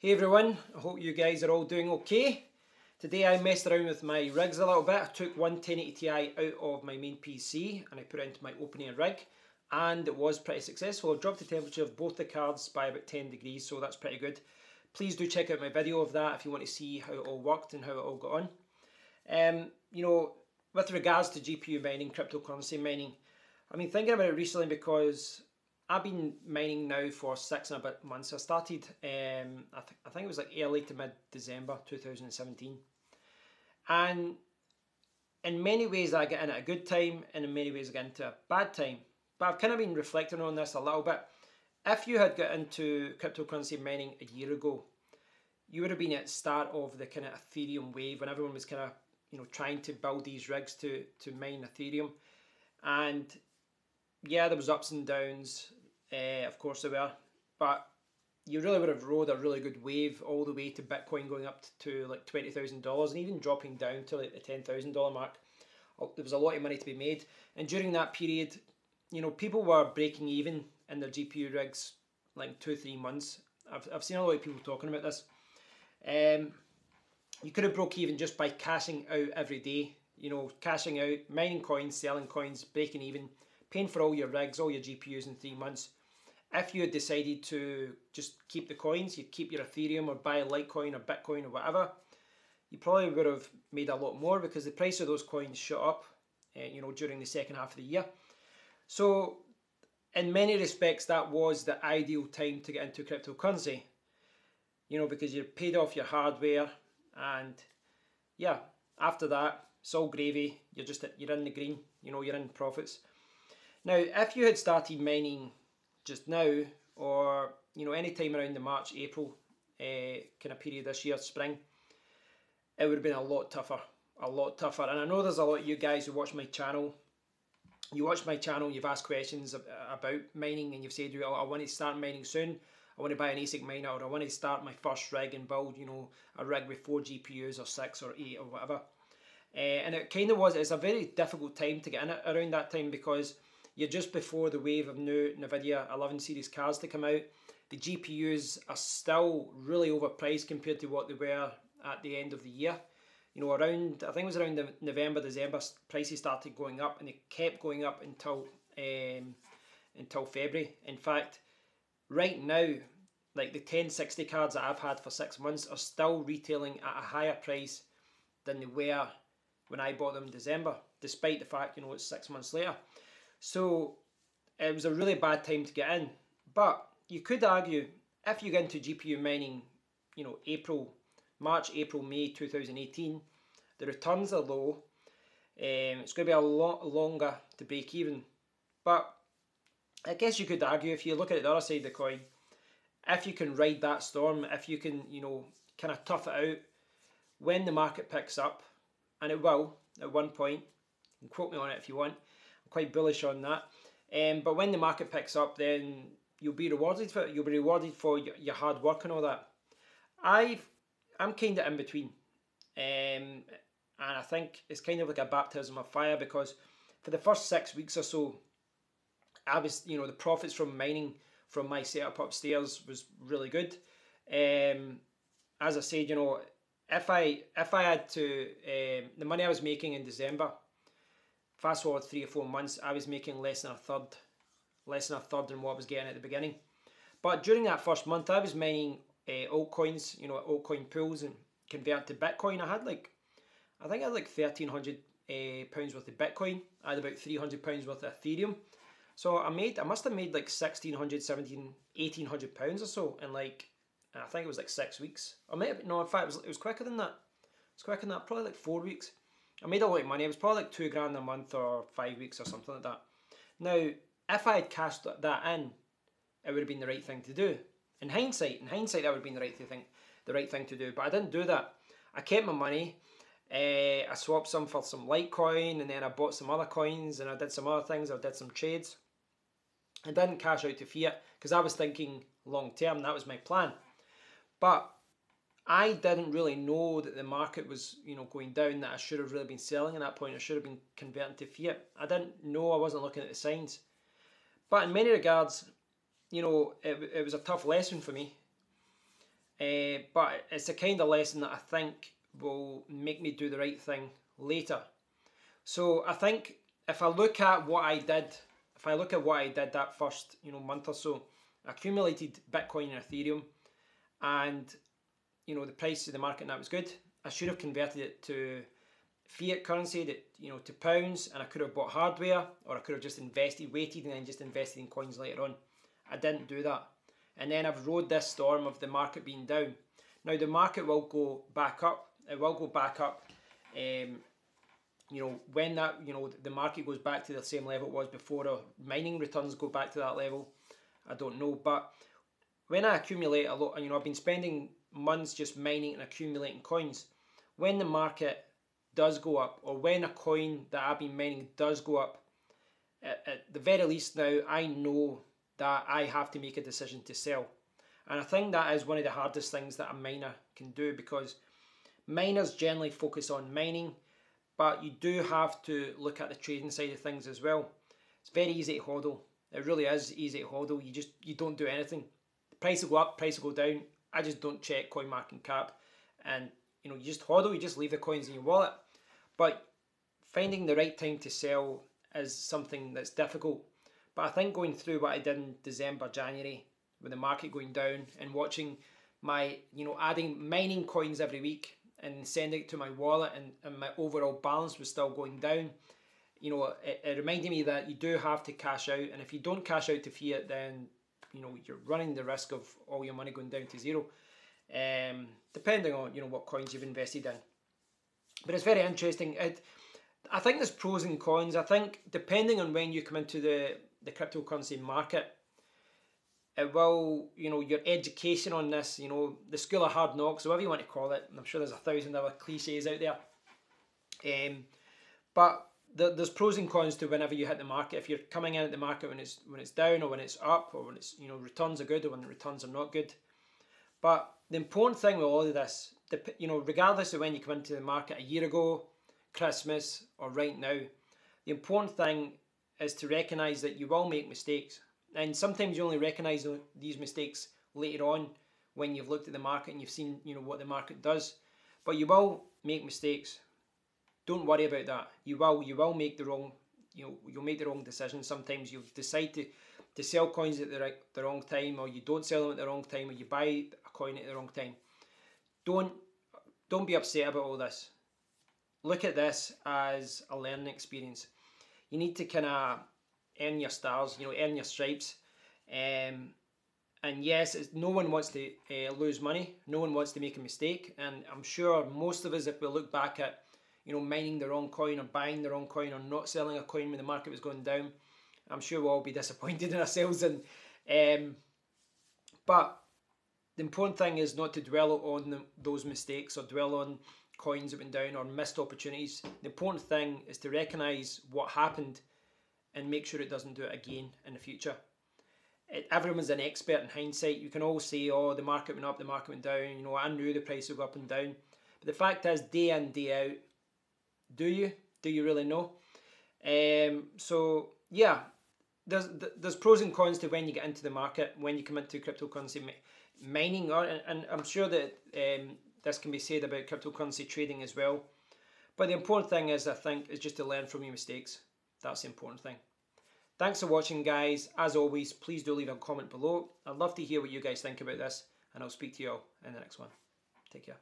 Hey everyone, I hope you guys are all doing okay. Today I messed around with my rigs a little bit. I took one 1080 Ti out of my main PC and I put it into my open air rig, and it was pretty successful. I dropped the temperature of both the cards by about 10 degrees, so that's pretty good. Please do check out my video of that if you want to see how it all worked and how it all got on. With regards to GPU mining, cryptocurrency mining, I've been thinking about it recently because I've been mining now for 6 and a bit months. I started, I think it was like early to mid-December 2017. And in many ways I get in at a good time, and in many ways I get into a bad time. But I've kind of been reflecting on this a little bit. If you had got into cryptocurrency mining a year ago, you would have been at the start of the kind of Ethereum wave when everyone was kind of, trying to build these rigs to mine Ethereum. And yeah, there was ups and downs, of course there were, but you really would have rode a really good wave all the way to Bitcoin going up to like $20,000 and even dropping down to like the $10,000 mark. There was a lot of money to be made, and during that period, people were breaking even in their GPU rigs like 2-3 months. I've seen a lot of people talking about this. You could have broke even just by cashing out every day. Cashing out, mining coins, selling coins, breaking even, paying for all your rigs, all your GPUs in 3 months. If you had decided to just keep the coins, you'd keep your Ethereum or buy Litecoin or Bitcoin or whatever, you probably would have made a lot more because the price of those coins shot up, during the second half of the year. So in many respects, that was the ideal time to get into cryptocurrency, because you paid off your hardware, and yeah, after that, it's all gravy. You're in the green, you're in profits. Now, if you had started mining just now, or any time around the March, April kind of period this year, spring, it would have been a lot tougher. And I know there's a lot of you guys who watch my channel. You watch my channel, you've asked questions about mining, and you've said, well, I want to start mining soon. I want to buy an ASIC miner, or I want to start my first rig and build, a rig with 4 GPUs or 6 or 8 or whatever. And it kind of was, it's a very difficult time to get in it around that time, because you're just before the wave of new NVIDIA 11 series cards to come out. The GPUs are still really overpriced compared to what they were at the end of the year. I think it was around November, December, prices started going up, and they kept going up until February. In fact, right now, like the 1060 cards that I've had for 6 months are still retailing at a higher price than they were when I bought them in December, despite the fact, it's 6 months later. So it was a really bad time to get in. But you could argue, if you get into GPU mining, March, April, May 2018, the returns are low. It's going to be a lot longer to break even. But I guess you could argue, if you look at it the other side of the coin, if you can ride that storm, if you can, kind of tough it out, when the market picks up, and it will at one point, you can quote me on it if you want, I'm quite bullish on that. But when the market picks up, then you'll be rewarded for it. You'll be rewarded for your hard work and all that. I'm kind of in between. And I think it's kind of like a baptism of fire, because for the first 6 weeks or so, I was, the profits from mining from my setup upstairs was really good. As I said, if I had to, the money I was making in December, fast forward 3 or 4 months, I was making less than a third than what I was getting at the beginning. But during that first month, I was mining altcoins, altcoin pools, and convert to Bitcoin. I think I had like £1,300 worth of Bitcoin. I had about £300 worth of Ethereum. So I must have made like £1,600, £1,800 or so in like, I think it was like 6 weeks. In fact it was quicker than that. It's quicker than that, probably like 4 weeks. I made a lot of money. It was probably like £2,000 a month or 5 weeks or something like that. Now, if I had cashed that in, it would have been the right thing to do. In hindsight, that would have been the right thing to do. But I didn't do that. I kept my money. I swapped some for some Litecoin, and then I bought some other coins, and I did some other things. I did some trades. I didn't cash out to fiat because I was thinking long term. That was my plan. But I didn't really know that the market was, going down, that I should have really been selling at that point. I should have been converting to fiat. I didn't know. I wasn't looking at the signs. But in many regards, it was a tough lesson for me. but it's a kind of lesson that I think will make me do the right thing later. So I think if I look at what I did, that first month or so, I accumulated Bitcoin and Ethereum, and the price of the market and that was good. I should have converted it to fiat currency, that to pounds, and I could have bought hardware, or I could have just waited and then just invested in coins later on. I didn't do that, and then I've rode this storm of the market being down. Now the market will go back up. It will go back up. When the market goes back to the same level it was before, or mining returns go back to that level, I don't know. But when I accumulate a lot, I've been spending months just mining and accumulating coins. When the market does go up, or when a coin that I've been mining does go up, at the very least now I know that I have to make a decision to sell. And I think that is one of the hardest things that a miner can do, because miners generally focus on mining, but you do have to look at the trading side of things as well. It's very easy to hodl. It really is easy to hodl. You don't do anything. The price will go up, price will go down. I just don't check CoinMarketCap, and you just hodl. You just leave the coins in your wallet. But finding the right time to sell is something that's difficult. But I think going through what I did in December, January, with the market going down, and watching my, adding mining coins every week and sending it to my wallet, and my overall balance was still going down. It reminded me that you do have to cash out, and if you don't cash out to fiat, then you're running the risk of all your money going down to zero, depending on what coins you've invested in. But it's very interesting. I think there's pros and cons. I think depending on when you come into the cryptocurrency market, it will, your education on this, the school of hard knocks, whatever you want to call it. I'm sure there's 1,000 other cliches out there. But there's pros and cons to whenever you hit the market. If you're coming in at the market when it's down, or when it's up, or when it's returns are good, or when the returns are not good. But the important thing with all of this, regardless of when you come into the market, a year ago, Christmas, or right now, the important thing is to recognise that you will make mistakes. And sometimes you only recognise these mistakes later on, when you've looked at the market and you've seen what the market does. But you will make mistakes. Don't worry about that. You will make the wrong you'll make the wrong decision. Sometimes you'll decide to sell coins at the wrong time, or you don't sell them at the wrong time, or you buy a coin at the wrong time. Don't be upset about all this. Look at this as a learning experience. You need to kind of earn your stars, earn your stripes. And yes, no one wants to lose money. No one wants to make a mistake. And I'm sure most of us, if we look back at, mining the wrong coin, or buying the wrong coin, or not selling a coin when the market was going down, I'm sure we'll all be disappointed in ourselves. But the important thing is not to dwell on those mistakes, or dwell on coins that went down, or missed opportunities. The important thing is to recognise what happened and make sure it doesn't do it again in the future. Everyone's an expert in hindsight. You can all say, oh, the market went up, the market went down, I knew the price would go up and down. But the fact is, day in, day out, do you really know? So yeah, there's pros and cons to when you get into the market, when you come into cryptocurrency mining, and I'm sure that this can be said about cryptocurrency trading as well. But the important thing is, I think, is just to learn from your mistakes. That's the important thing. Thanks for watching, guys. As always, please do leave a comment below. I'd love to hear what you guys think about this, and I'll speak to you all in the next one. Take care.